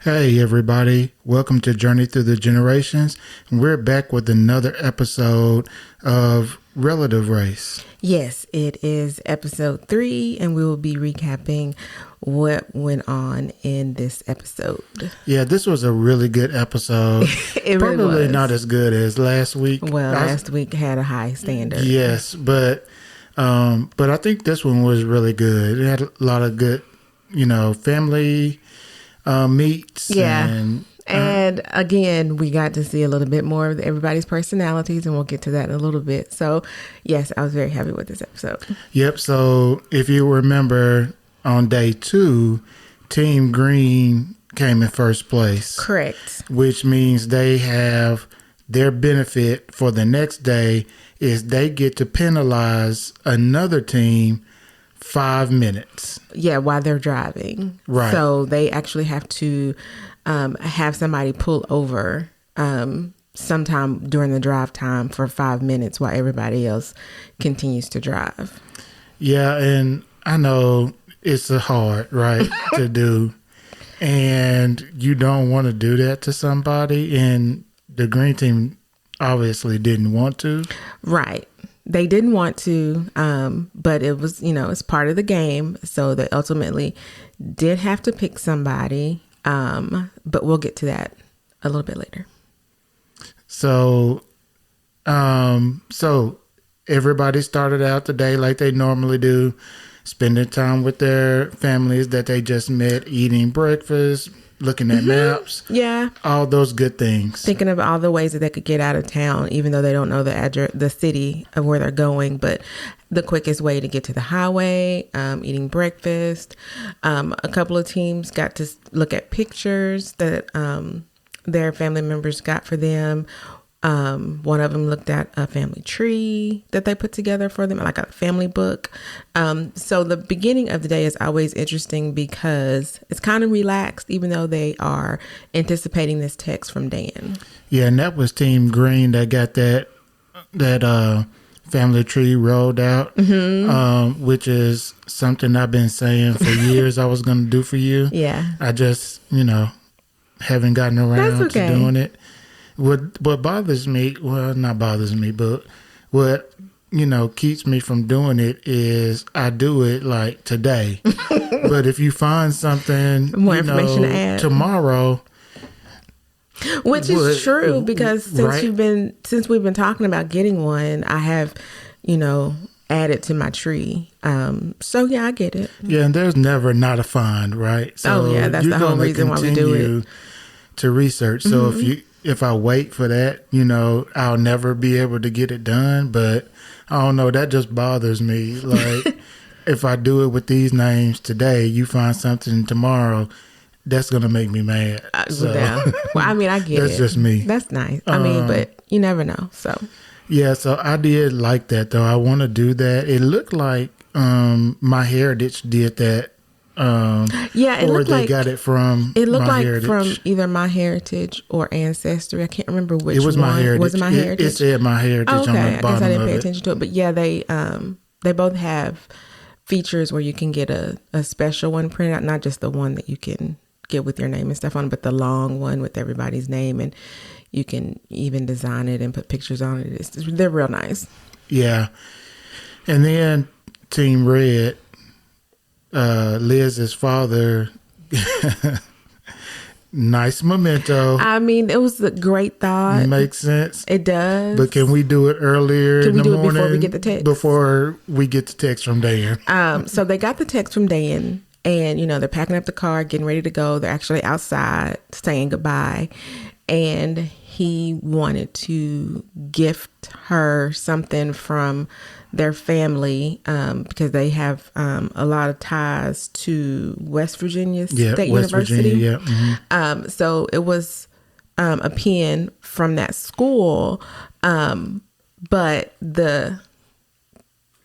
Hey everybody, welcome to Journey Through the Generations. We're back with another episode of Relative Race. Yes, it is episode 3, and we will be recapping what went on in this episode. Yeah, this was a really good episode. It Probably really was. not as good as last week. Well, last week had a high standard. Yes, but I think this one was really good. It had a lot of good, family meets. Yeah. And again, we got to see a little bit more of everybody's personalities, and we'll get to that in a little bit. So, yes, I was very happy with this episode. Yep. So, if you remember, on day 2, Team Green came in first place. Correct. Which means they have their benefit for the next day is they get to penalize another team 5 minutes. Yeah, while they're driving. Right. So, they actually have to have somebody pull over sometime during the drive time for 5 minutes while everybody else continues to drive. Yeah, and I know it's hard, right, to do. And you don't want to do that to somebody. And the green team obviously didn't want to. Right. They didn't want to, but it was, it's part of the game. So they ultimately did have to pick somebody. But we'll get to that a little bit later. So everybody started out the day like they normally do, spending time with their families that they just met, eating breakfast, looking at maps. Yeah. All those good things. Thinking of all the ways that they could get out of town, even though they don't know the address, the city of where they're going, but the quickest way to get to the highway, eating breakfast. A couple of teams got to look at pictures that their family members got for them. One of them looked at a family tree that they put together for them, like a family book. So the beginning of the day is always interesting because it's kind of relaxed, even though they are anticipating this text from Dan. Yeah, and that was Team Green that got that family tree rolled out, which is something I've been saying for years I was going to do for you. Yeah. I just, haven't gotten around to doing it. What bothers me, well, not bothers me, but what, keeps me from doing it is I do it like today. But if you find something, more information to add tomorrow. Which is true because since we've been talking about getting one, I have, added to my tree. So yeah, I get it. Yeah, and there's never not a find, right? So that's the whole reason why we do it. To research. So if I wait for that, I'll never be able to get it done. But I don't know, that just bothers me. Like if I do it with these names today, you find something tomorrow, that's going to make me mad. Well, I mean, I get that's it. That's just me. That's nice. I mean, but you never know. So yeah, so I did like that though. I want to do that. It looked like My Heritage did that. It or looked they like got it from. It looked My like Heritage. from either My Heritage or Ancestry. I can't remember which. It was one. My Heritage. Was it My Heritage? It said My Heritage on the bottom of it. I guess I didn't pay attention to it, but yeah, they both have features where you can get a special one printed out, not just the one that you can get with your name and stuff on, but the long one with everybody's name, and you can even design it and put pictures on it. They're real nice. Yeah, and then Team Red. Liz's father, nice memento. I mean, it was a great thought. Makes sense. It does. But can we do it earlier in the morning? Before we get the text? Before we get the text from Dan. So they got the text from Dan, and, they're packing up the car, getting ready to go. They're actually outside saying goodbye. And he wanted to gift her something from their family because they have a lot of ties to West Virginia State University. Virginia, yeah. Mm-hmm. So it was a pen from that school, but the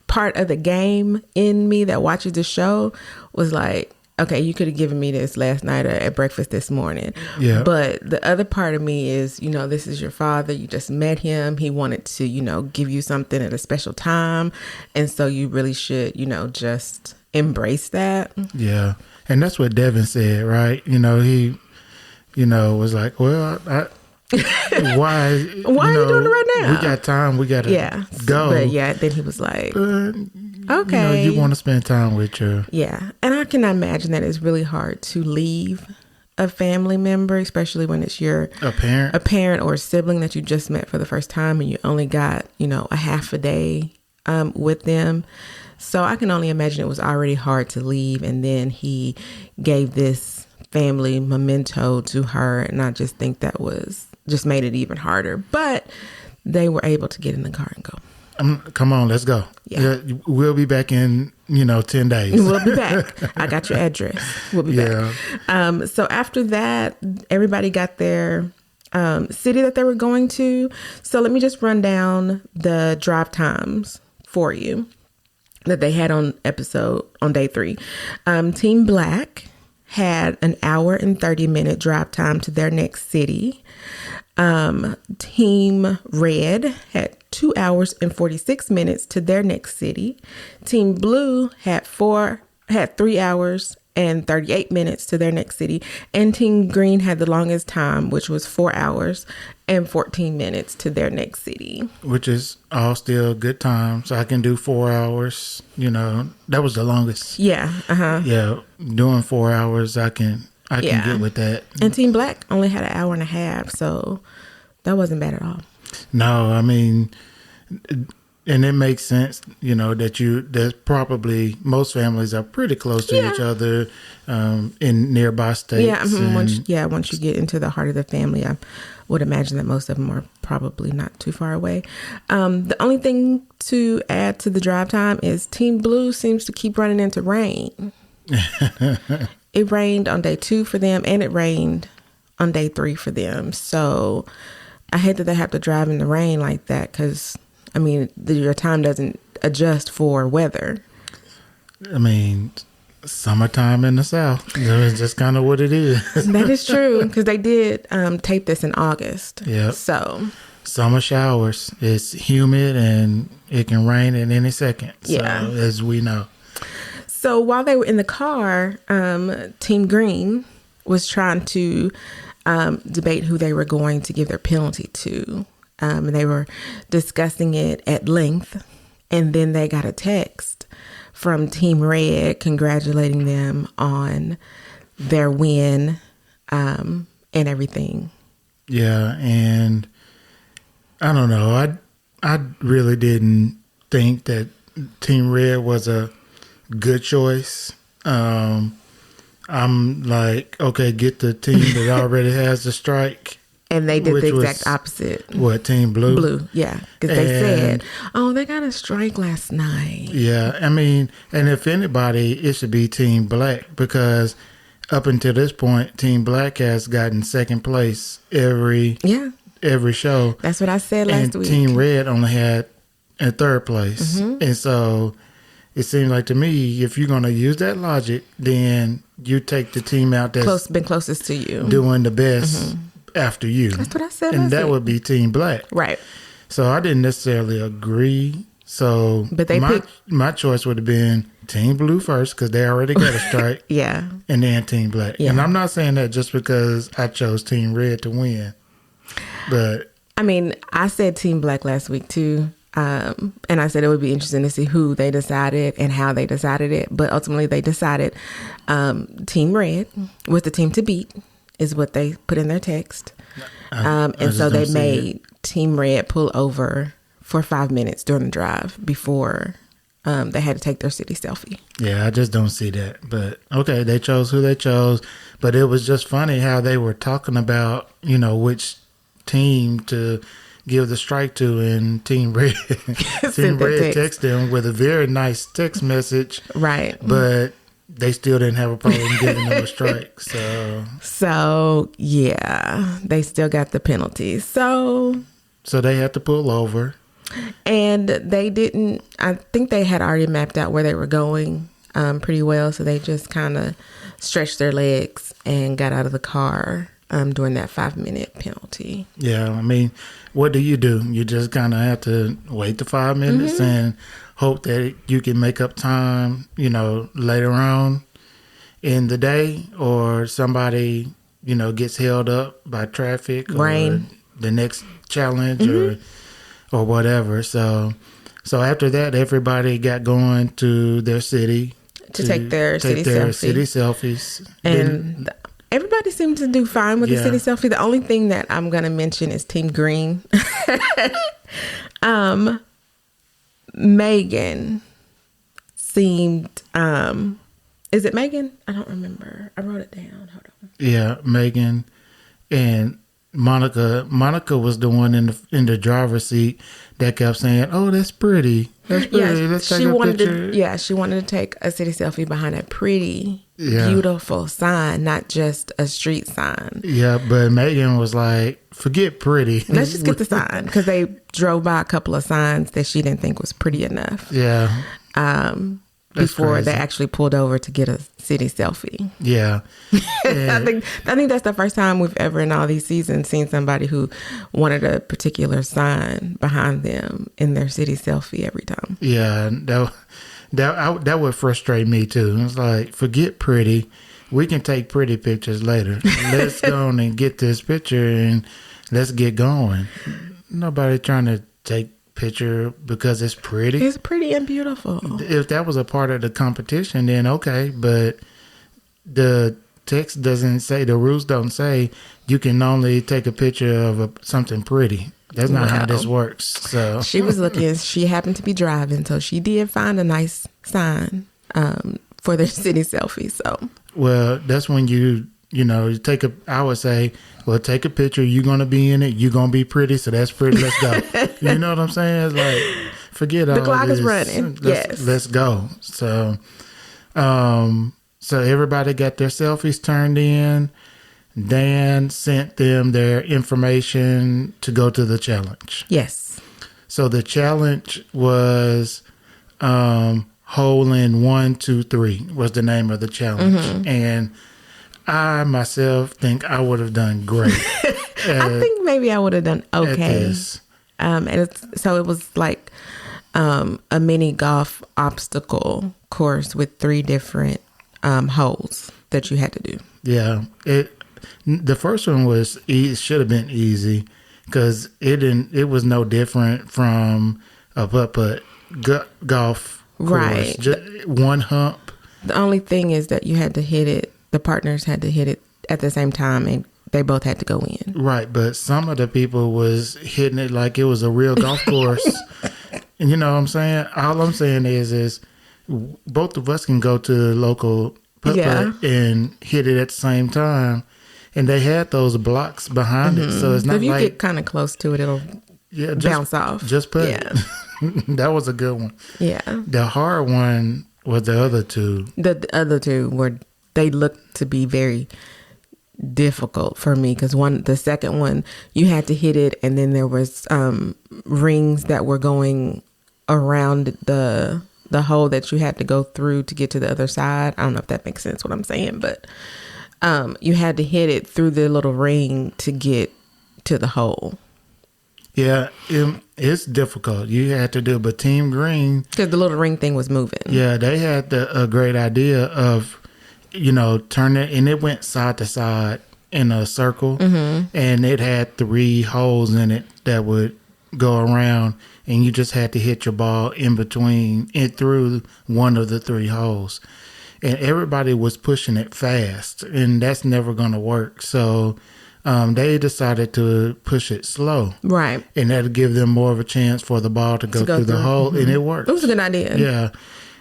part of the game in me that watches the show was like, okay, you could have given me this last night or at breakfast this morning. Yeah. But the other part of me is, this is your father. You just met him. He wanted to, give you something at a special time. And so you really should, just embrace that. Yeah. And that's what Devin said, right? was like, well, why are you doing it right now? We got time. We got to go. But then he was like, okay. You want to spend time with your... Yeah. And I can imagine that it's really hard to leave a family member, especially when it's a parent or a sibling that you just met for the first time and you only got, a half a day with them. So I can only imagine it was already hard to leave. And then he gave this family memento to her. And I just think that just made it even harder. But they were able to get in the car and go. Come on, let's go. Yeah. We'll be back in, 10 days. We'll be back. I got your address. We'll be back. So after that, everybody got their city that they were going to. So let me just run down the drive times for you that they had on day 3. Team Black had an hour and 30-minute drive time to their next city. Team Red had 2 hours and 46 minutes to their next city. Team Blue had 3 hours and 38 minutes to their next city. And Team Green had the longest time, which was 4 hours and 14 minutes to their next city. Which is all still good time. So I can do 4 hours. That was the longest. Yeah. Yeah. Doing 4 hours, I can get with that. And Team Black only had an hour and a half. So that wasn't bad at all. No, I mean, and it makes sense, there's probably most families are pretty close to each other in nearby states. Yeah, once you get into the heart of the family, I would imagine that most of them are probably not too far away. The only thing to add to the drive time is Team Blue seems to keep running into rain. It rained on day 2 for them, and it rained on day 3 for them. So I hate that they have to drive in the rain like that because, your time doesn't adjust for weather. Summertime in the South. It's just kind of what it is. That is true because they did tape this in August. Yeah. So summer showers. It's humid and it can rain at any second. Yeah. So, as we know. So while they were in the car, Team Green was trying to debate who they were going to give their penalty to. And they were discussing it at length. And then they got a text from Team Red congratulating them on their win and everything. Yeah, and I don't know. I really didn't think that Team Red was a good choice. I'm like, okay, get the team that already has the strike. And they did the exact opposite. What, Team Blue? Blue, yeah. Because they said, they got a strike last night. Yeah, and if anybody, it should be Team Black because up until this point, Team Black has gotten second place every show. That's what I said last week. And Team Red only had in third place. Mm-hmm. And so it seems like to me, if you're going to use that logic, then you take the team out that's been closest to you, doing the best after you. That's what I said. And that would be Team Black. Right. So I didn't necessarily agree. So but my choice would have been Team Blue first because they already got a strike. Yeah. And then Team Black. Yeah. And I'm not saying that just because I chose Team Red to win. But I said Team Black last week too. And I said it would be interesting to see who they decided and how they decided it. But ultimately they decided Team Red was the team to beat is what they put in their text. And so they made Team Red pull over for 5 minutes during the drive before they had to take their city selfie. Yeah, I just don't see that. But okay, they chose who they chose. But it was just funny how they were talking about, which team to give the strike to, and Team Red. Team Red texted them with a very nice text message. Right. But they still didn't have a problem giving them a strike. So yeah, they still got the penalty. So they had to pull over. And they didn't, I think they had already mapped out where they were going pretty well. So they just kind of stretched their legs and got out of the car during that 5-minute penalty. Yeah, what do? You just kind of have to wait the 5 minutes and hope that you can make up time, later on in the day, or somebody gets held up by traffic or Rain. the next challenge or whatever. So after that, everybody got going to their city to take their city selfies. And everybody seemed to do fine with the city selfie. The only thing that I'm going to mention is Team Green. Megan seemed, is it Megan? I don't remember. I wrote it down. Hold on. Yeah, Megan and Monica. Monica was the one in the driver's seat that kept saying, "Oh, that's pretty. That's pretty. Yeah, Let's take a picture." She wanted to take a city selfie behind a pretty, beautiful sign, not just a street sign. Yeah, but Megan was like, "Forget pretty. Let's just get the sign," because they drove by a couple of signs that she didn't think was pretty enough. Yeah. Before crazy. they actually pulled over to get a city selfie. Yeah. I think that's the first time we've ever in all these seasons seen somebody who wanted a particular sign behind them in their city selfie every time. Yeah, that would frustrate me too. It's like, forget pretty. We can take pretty pictures later. Let's go on and get this picture and let's get going. Nobody trying to take picture because it's pretty. It's pretty and beautiful. If that was a part of the competition, then okay, but the text doesn't say, the rules don't say you can only take a picture of something pretty. That's not how this works. So she was looking, she happened to be driving, so she did find a nice sign for their city selfie. So well, that's when you take I would say, well, take a picture. You're going to be in it. You're going to be pretty. So that's pretty. Let's go. You know what I'm saying? It's like, forget all this. The clock is running. Let's go. So, so everybody got their selfies turned in. Dan sent them their information to go to the challenge. Yes. So the challenge was, hole in 1, 2, 3 was the name of the challenge. And I myself think I would have done great. I think maybe I would have done okay. So it was like a mini golf obstacle course with 3 different holes that you had to do. Yeah, the first one should have been easy because it was no different from a putt-putt golf course. Right. Just one hump. The only thing is that you had to hit it. The partners had to hit it at the same time, and they both had to go in. Right, but some of the people was hitting it like it was a real golf course. And you know what I'm saying? All I'm saying is both of us can go to the local putt-putt and hit it at the same time. And they had those blocks behind it, so it's not if you like... get kind of close to it, it'll bounce off. Just putt. Yeah. That was a good one. Yeah. The hard one was the other two. The other two they looked to be very difficult for me because the second one you had to hit it, and then there was rings that were going around the hole that you had to go through to get to the other side. I don't know if that makes sense what I'm saying, but you had to hit it through the little ring to get to the hole. Yeah, it's difficult. You had to do it, but Team Green, because the little ring thing was moving. Yeah, they had a great idea of turn it, and it went side to side in a circle, and it had 3 holes in it that would go around, and you just had to hit your ball in between and through one of the 3 holes. And everybody was pushing it fast, and that's never going to work. So they decided to push it slow. Right. And that'll give them more of a chance for the ball to go through the hole, and it worked. It was a good idea. Yeah.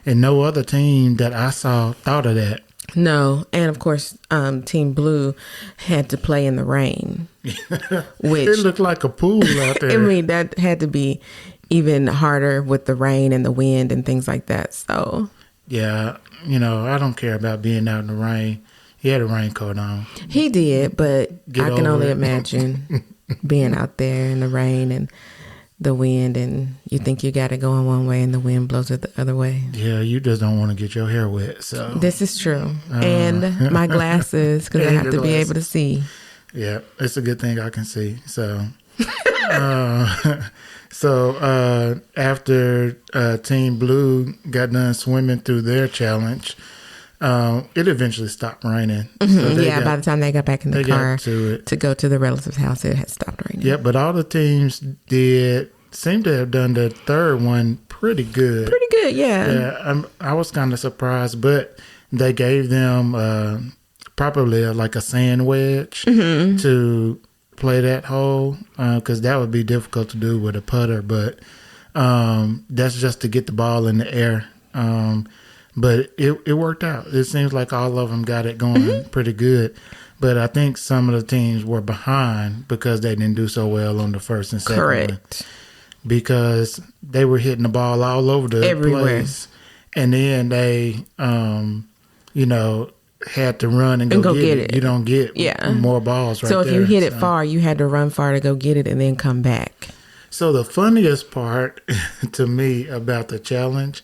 And no other team that I saw thought of that. No. And, of course, Team Blue had to play in the rain. Which it looked like a pool out there. I mean, that had to be even harder with the rain and the wind and things like that. So... Yeah, I don't care about being out in the rain. He had a raincoat on. He did, but I can only imagine being out there in the rain and the wind, and you think you got it going one way and the wind blows it the other way. Yeah, you just don't want to get your hair wet. So this is true. And my glasses, because I have to be able to see. Yeah, it's a good thing I can see. So... So after Team Blue got done swimming through their challenge, it eventually stopped raining. So by the time they got back in the car to go to the relative's house, it had stopped raining. Yeah, but all the teams seem to have done the third one pretty good. Pretty good, yeah. Yeah, I was kind of surprised, but they gave them probably like a sand wedge to play that hole, because that would be difficult to do with a putter, but that's just to get the ball in the air. But it worked out. It seems like all of them got it going pretty good. But I think some of the teams were behind because they didn't do so well on the first and second one. Because they were hitting the ball all over the place. And then they, had to run and go get it. You don't get more balls right there. So if you hit it far, you had to run far to go get it and then come back. So the funniest part to me about the challenge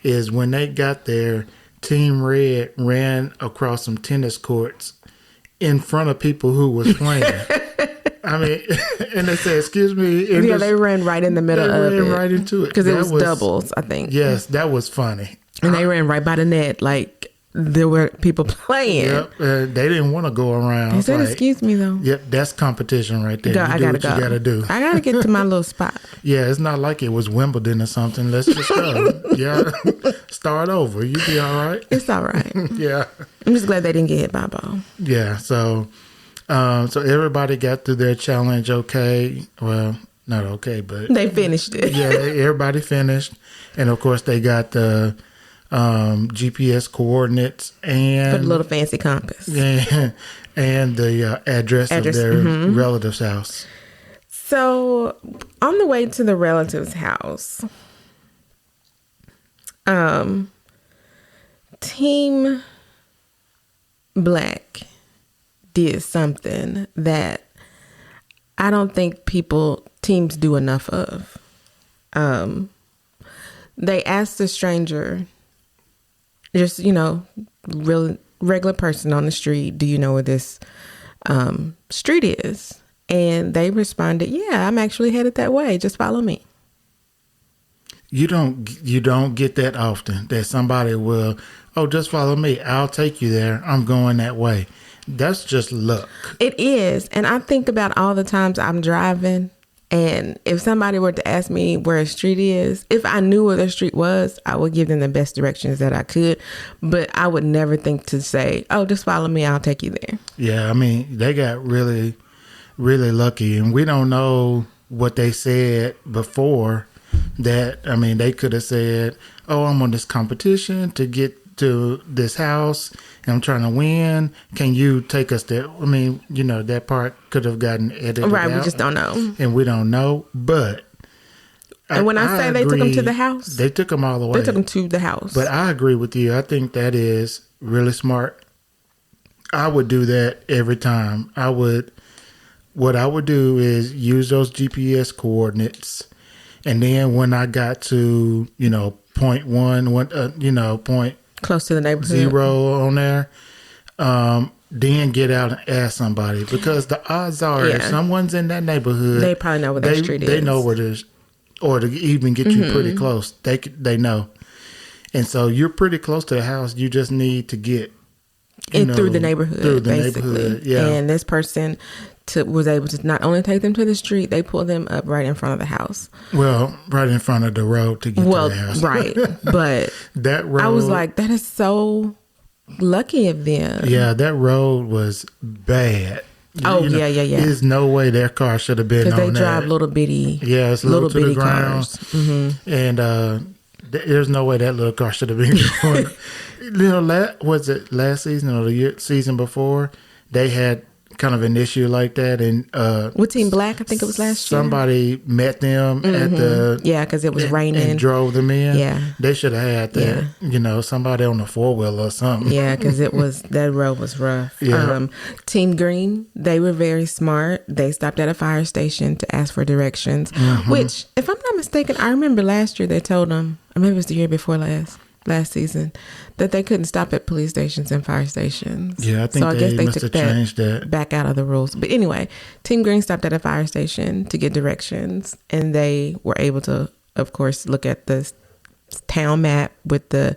is when they got there, Team Red ran across some tennis courts in front of people who was playing. I mean, and they said, excuse me. They ran right in the middle of it. They ran right into it. Because it was doubles, I think. Yes, that was funny. And they ran right by the net like there were people playing. Yep, they didn't want to go around. They said, excuse me, though. Yep, that's competition right there. I gotta go. You got to do. I got to get to my little spot. Yeah, it's not like it was Wimbledon or something. Let's just go. Yeah, start over. You be all right. It's all right. Yeah. I'm just glad they didn't get hit by a ball. Yeah, so everybody got through their challenge okay. Well, not okay, but... They finished it. Yeah, everybody finished. And, of course, they got the GPS coordinates and... Put a little fancy compass. Yeah, and the address of their relative's house. So, on the way to the relative's house, Team Black did something that I don't think teams do enough of. They asked the stranger, just, real regular person on the street, do you know where this street is? And they responded, yeah, I'm actually headed that way. Just follow me. You don't get that often that somebody will, just follow me. I'll take you there. I'm going that way. That's just luck. It is. And I think about all the times I'm driving, and if somebody were to ask me where a street is, if I knew where the street was, I would give them the best directions that I could. But I would never think to say, just follow me. I'll take you there. Yeah, I mean, they got really, really lucky. And we don't know what they said before that. I mean, they could have said, I'm on this competition to get to this house and I'm trying to win. Can you take us there? I mean, that part could have gotten edited right, out. We just don't know. And we don't know. But and when I say they took them to the house, they took them all the way. They took them to the house. But I agree with you. I think that is really smart. I would do that every time. What I would do is use those GPS coordinates, and then when I got to point point close to the neighborhood 0 on there, then get out and ask somebody, because the odds are if someone's in that neighborhood, they probably know where that street is. They know where it is, or to even get you pretty close, they know. And so you're pretty close to the house. You just need to get through the neighborhood, basically. Yeah. And this person was able to not only take them to the street, they pulled them up right in front of the house. Well, right in front of the road to get to the house. Right. But that road, I was like, that is so lucky of them. Yeah, that road was bad. Yeah. There's no way their car should have been on that. Because they drive little bitty, it's little to bitty the ground. Cars. And there's no way that little car should have been going. Was it last season or the season before? They had kind of an issue like that, and with Team Black, I think it was last year. Somebody met them at the because it was raining and drove them in. Yeah, they should have had that. Somebody on a 4-wheeler or something. Yeah, because that road was rough. Yeah. Team Green, they were very smart. They stopped at a fire station to ask for directions. Which, if I'm not mistaken, I remember last year they told them, or maybe it was the year before last season, that they couldn't stop at police stations and fire stations. Yeah, I think they must have changed that back out of the rules. But anyway, Team Green stopped at a fire station to get directions, and they were able to, of course, look at the town map with the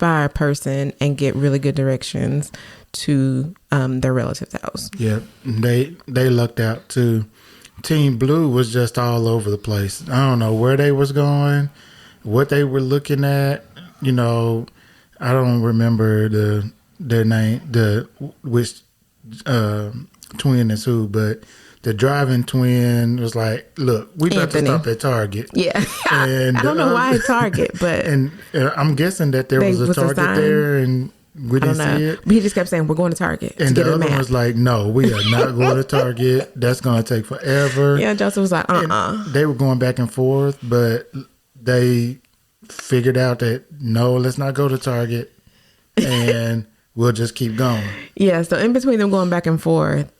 by a person and get really good directions to their relative's house. Yeah, they lucked out too. Team Blue was just all over the place. I don't know where they was going, what they were looking at. You know, I don't remember their name, which twin is who, but the driving twin was like, "Look, we got to stop at Target." Yeah, and I don't know why at Target, but and I'm guessing that there was a Target there, and we didn't see it. But he just kept saying, "We're going to Target." And the other one was like, "No, we are not going to Target. That's going to take forever." Yeah, Joseph was like, They were going back and forth, but they figured out that no, let's not go to Target, and we'll just keep going. Yeah, so in between them going back and forth,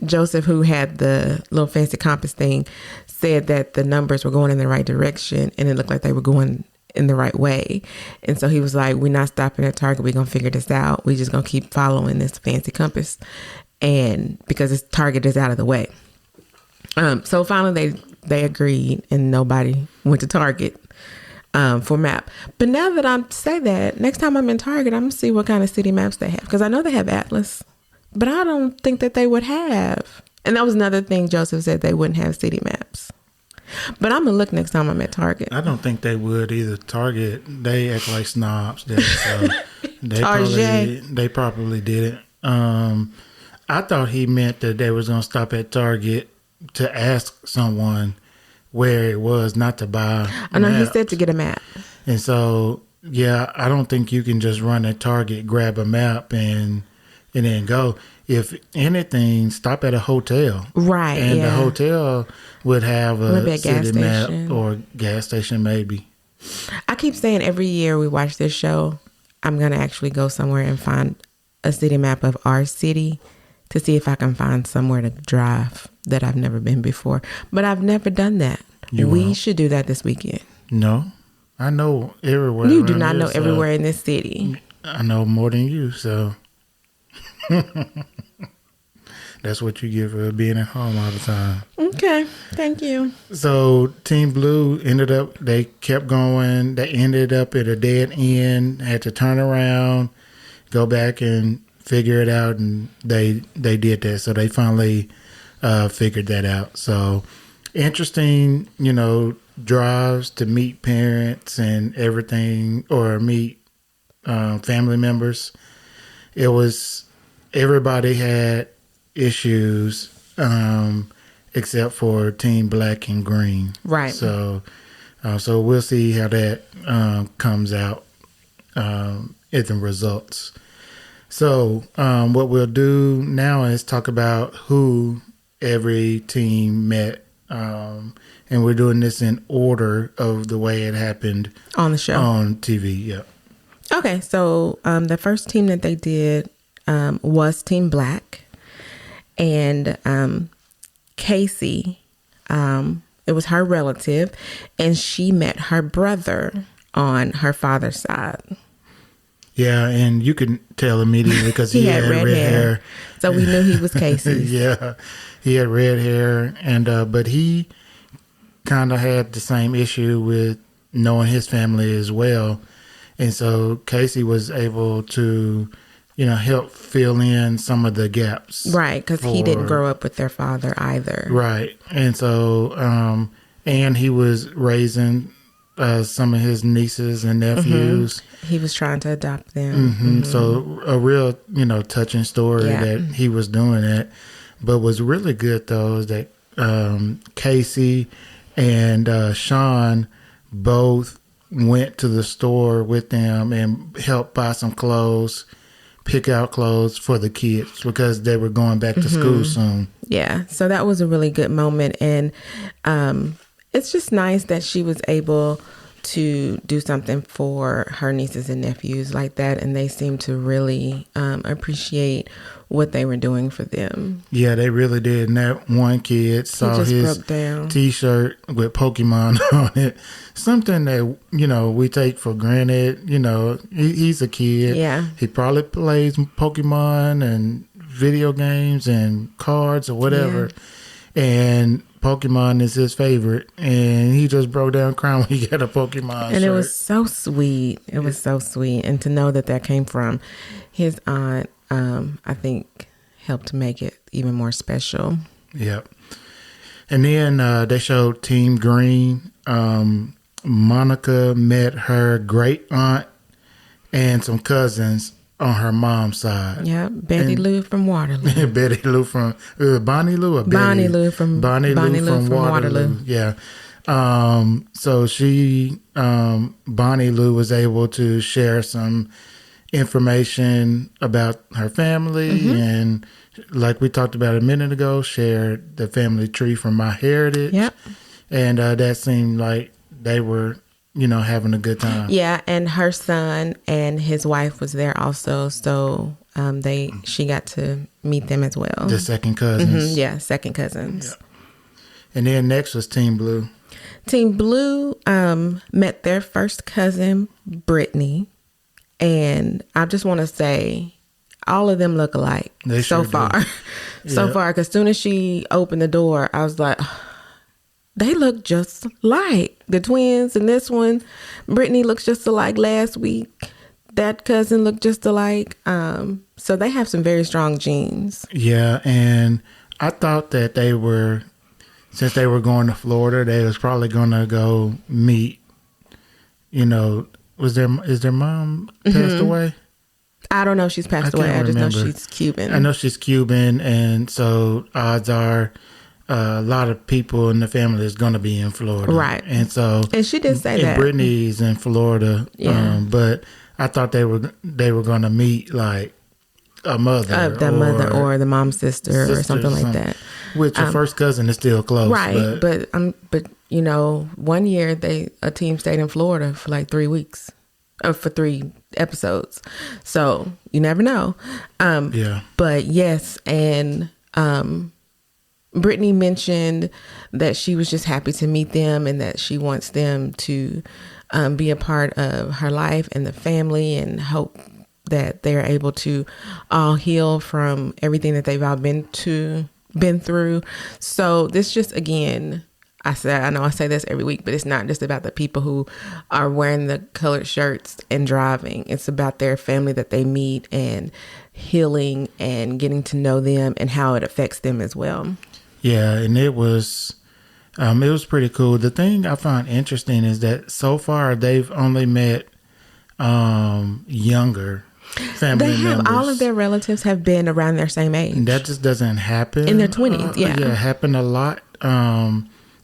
Joseph, who had the little fancy compass thing, said that the numbers were going in the right direction, and it looked like they were going in the right way. And so he was like, we're not stopping at Target. We're going to figure this out. We're just going to keep following this fancy compass. And because this Target is out of the way. So finally they agreed and nobody went to Target for map. But now that I say that, next time I'm in Target, I'm going to see what kind of city maps they have. Because I know they have Atlas, but I don't think that they would have. And that was another thing Joseph said, they wouldn't have city maps. But I'm going to look next time I'm at Target. I don't think they would either. Target, they act like snobs. So they probably did it. I thought he meant that they was going to stop at Target to ask someone where it was, not to buy I know he said to get a map. And so, yeah, I don't think you can just run at Target, grab a map, and then go. If anything, stop at a hotel. Right, and the hotel would have a city map or gas station maybe. I keep saying every year we watch this show, I'm going to actually go somewhere and find a city map of our city to see if I can find somewhere to drive that I've never been before. But I've never done that. We should do that this weekend. No, I know everywhere. You do not know everywhere in this city. I know more than you, so... That's what you get for being at home all the time. Okay, thank you. So Team Blue they kept going. They ended up at a dead end, had to turn around, go back and figure it out, and they did that. So they finally figured that out. So interesting, drives to meet parents and everything, or meet family members. It was... Everybody had issues except for Team Black and Green. Right. So we'll see how that comes out in the results. So what we'll do now is talk about who every team met. And we're doing this in order of the way it happened on the show. On TV, yeah. Okay, so the first team that they did was Team Black, and Casey, it was her relative, and she met her brother on her father's side. Yeah, and you can tell immediately because he had red hair. So we knew he was Casey. Yeah, he had red hair, and but he kind of had the same issue with knowing his family as well. And so Casey was able to... help fill in some of the gaps. Right, because he didn't grow up with their father either. Right. And so, and he was raising some of his nieces and nephews. Mm-hmm. He was trying to adopt them. Mm-hmm. Mm-hmm. So a real, touching story that he was doing it. But what's really good, though, is that Casey and Sean both went to the store with them and helped buy some clothes, pick out clothes for the kids because they were going back to school soon. Yeah, so that was a really good moment. And it's just nice that she was able to do something for her nieces and nephews like that. And they seemed to really appreciate what they were doing for them. Yeah, they really did. And that one kid saw his T-shirt with Pokemon on it. Something that, we take for granted. He's a kid. Yeah. He probably plays Pokemon and video games and cards or whatever. and Pokemon is his favorite, and he just broke down crying when he got a Pokemon And shirt. it was so sweet. It was so sweet. And to know that that came from his aunt, I think helped make it even more special. Yep. And then they showed Team Green. Monica met her great aunt and some cousins on her mom's side. Yeah, Betty Lou from Waterloo. Betty Lou from Bonnie Lou or Betty? Bonnie Lou from Waterloo. Yeah. So Bonnie Lou was able to share some information about her family and, like we talked about a minute ago, shared the family tree from My Heritage. Yep. And that seemed like they were, having a good time. Yeah, and her son and his wife was there also, so she got to meet them as well. The second cousins. Yeah, second cousins. Yeah. And then next was Team Blue. Team Blue met their first cousin, Brittany, and I just want to say all of them look alike so far. So far, because as soon as she opened the door, I was like, they look just like the twins. And this one, Brittany looks just alike last week. That cousin looked just alike. So they have some very strong genes. Yeah, and I thought that since they were going to Florida, they was probably going to go meet, is their mom passed away? I don't know if she's passed away. I just know she's Cuban. I know she's Cuban, and so odds are a lot of people in the family is going to be in Florida. Right. And she did say that. Brittany's in Florida. Yeah. But I thought they were going to meet like a mother. Mother or the mom's sister or something like that. Which your first cousin is still close. Right. But 1 year a team stayed in Florida for like 3 weeks. For 3 episodes. So you never know. Yeah. But yes, and Brittany mentioned that she was just happy to meet them and that she wants them to be a part of her life and the family, and hope that they're able to all heal from everything that they've all been through. So this just, again, I know I say this every week, but it's not just about the people who are wearing the colored shirts and driving. It's about their family that they meet and healing and getting to know them and how it affects them as well. Yeah, and it was pretty cool. The thing I find interesting is that so far they've only met younger family members. All of their relatives have been around their same age. And that just doesn't happen. In their 20s, yeah. Yeah, happen a lot.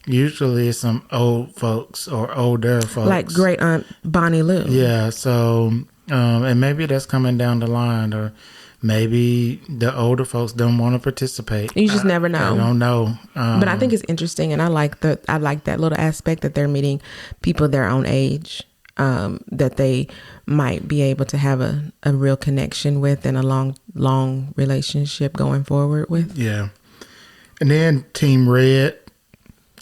Usually it's some old folks or older folks. Like great aunt Bonnie Lou. Yeah, so, and maybe that's coming down the line, or maybe the older folks don't want to participate. You just never know. I don't know. But I think it's interesting, and I like that little aspect that they're meeting people their own age, that they might be able to have a real connection with and a long relationship going forward with. Yeah. And then Team Red,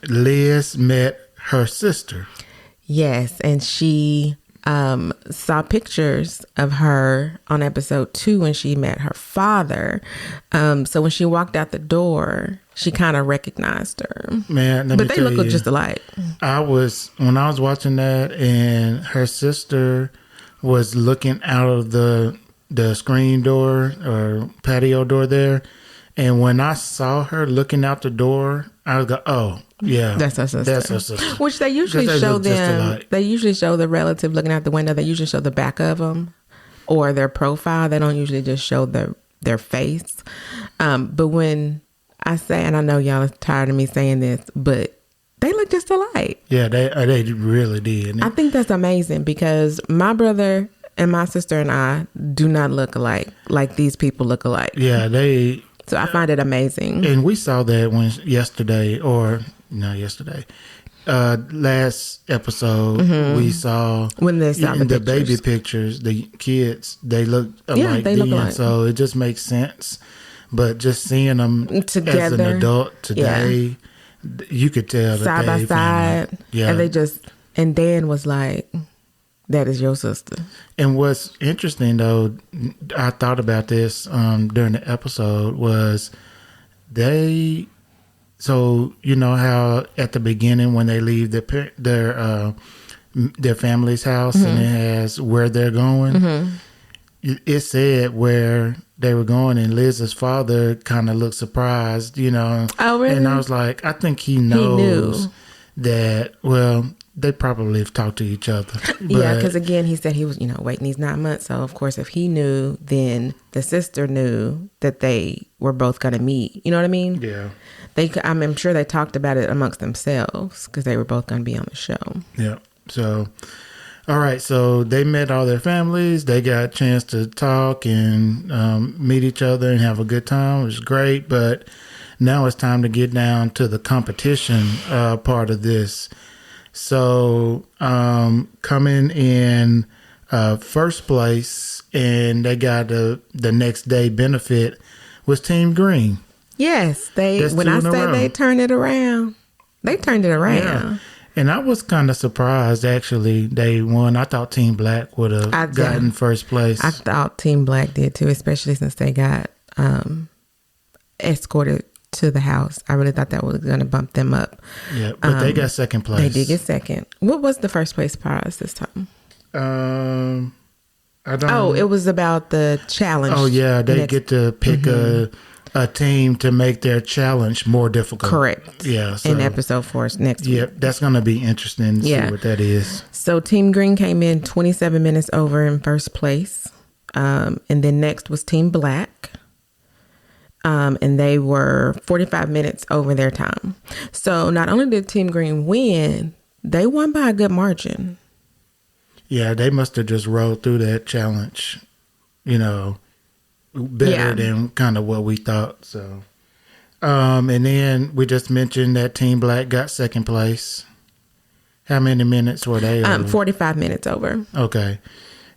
Liz met her sister. Yes, and she saw pictures of her on episode 2 when she met her father. So when she walked out the door, she kind of recognized her. Man, but they look just alike. When I was watching that, and her sister was looking out of the screen door or patio door there, and when I saw her looking out the door, I was like, oh, yeah. That's her sister. That's her sister. Which they usually show them. They usually show the relative looking out the window. They usually show the back of them or their profile. They don't usually just show their face. But when I say, and I know y'all are tired of me saying this, but they look just alike. Yeah, they really did. I think that's amazing, because my brother and my sister and I do not look alike like these people look alike. Yeah, So I find it amazing. And we saw that last episode, we saw when they saw the baby pictures, the kids, they look alike. They look alike. So it just makes sense. But just seeing them together as an adult today, you could tell that side by side. Yeah. And Dan was like, that is your sister. And what's interesting, though, I thought about this during the episode, was they So you know how at the beginning when they leave their family's house and it has where they're going. It said where they were going, and Liz's father kind of looked surprised, you know. Oh, really? And I was like, I think he knows that. Well, they probably have talked to each other. Yeah, because again, he said he was, waiting these 9 months. So of course, if he knew, then the sister knew that they were both going to meet. You know what I mean? Yeah. I'm sure they talked about it amongst themselves because they were both going to be on the show. Yeah. So, all right. So they met all their families. They got a chance to talk and meet each other and have a good time. It was great. But now it's time to get down to the competition part of this. So coming in first place, and they got the next day benefit, was Team Green. Yes. When I say they turned it around, they turned it around. Yeah. And I was kind of surprised, actually, they won. I thought Team Black would have gotten first place. I thought Team Black did, too, especially since they got escorted to the house. I really thought that was going to bump them up. Yeah, but they got second place. They did get second. What was the first place prize this time? I don't know. It was about the challenge. Oh, yeah, they get to pick a team to make their challenge more difficult. Correct. Yeah. So, in episode 4 next week. Yeah, that's going to be interesting to see what that is. So Team Green came in 27 minutes over in first place. And then next was Team Black. And they were 45 minutes over their time. So not only did Team Green win, they won by a good margin. Yeah, they must have just rolled through that challenge, better than kind of what we thought. So, and then we just mentioned that Team Black got second place. How many minutes were they over? 45 minutes over. Okay.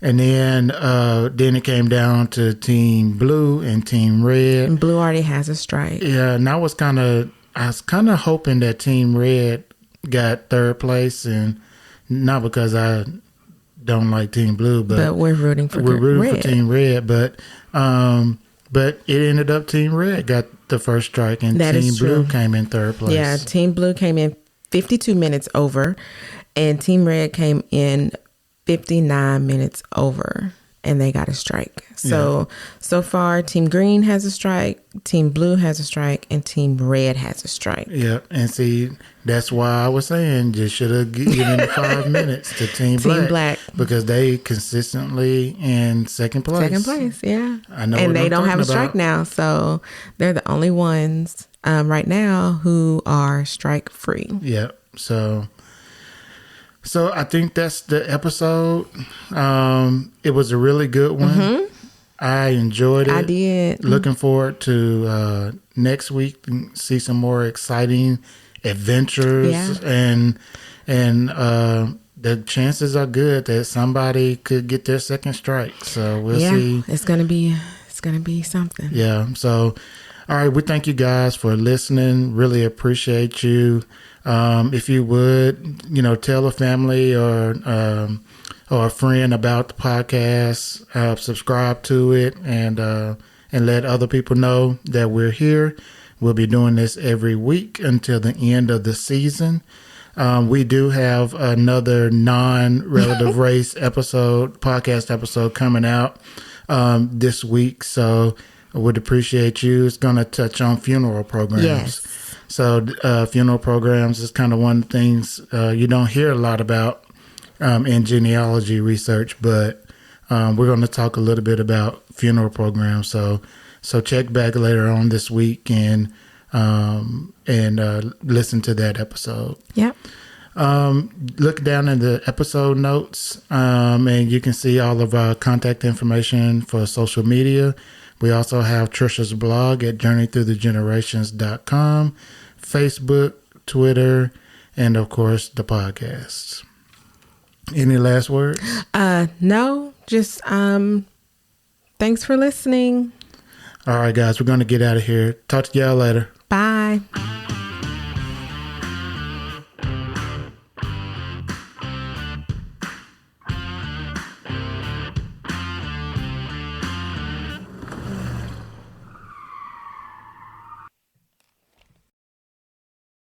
And then it came down to Team Blue and Team Red. And Blue already has a strike. Yeah, and I was kind of hoping that Team Red got third place, and not because I don't like Team Blue, but we're rooting for Team Red. But it ended up Team Red got the first strike, and Team Blue came in third place. Yeah, Team Blue came in 52 minutes over, and Team Red came in 59 minutes over, and they got a strike. So far, Team Green has a strike, Team Blue has a strike, and Team Red has a strike. Yeah, and see, that's why I was saying you should have given 5 minutes to Team Black because they consistently in second place. Second place, yeah. I know, and they don't have a strike now, so they're the only ones right now who are strike free. Yeah, So I think that's the episode. It was a really good one. Mm-hmm. I enjoyed it. I did. Looking forward to next week to see some more exciting adventures. Yeah. And the chances are good that somebody could get their second strike. So we'll see. It's gonna be something. Yeah. So all right, we thank you guys for listening. Really appreciate you. If you would, tell a family or a friend about the podcast, subscribe to it, and let other people know that we're here. We'll be doing this every week until the end of the season. We do have another non-relative race podcast episode coming out this week, so I would appreciate you. It's going to touch on funeral programs. Yes. So funeral programs is kind of one of the things you don't hear a lot about in genealogy research, but we're going to talk a little bit about funeral programs. So check back later on this week and listen to that episode. Yep. Look down in the episode notes and you can see all of our contact information for social media. We also have Trisha's blog at journeythroughthegenerations.com, Facebook, Twitter, and of course the podcasts. Any last words? No, just thanks for listening. All right, guys, we're going to get out of here. Talk to y'all later. Bye.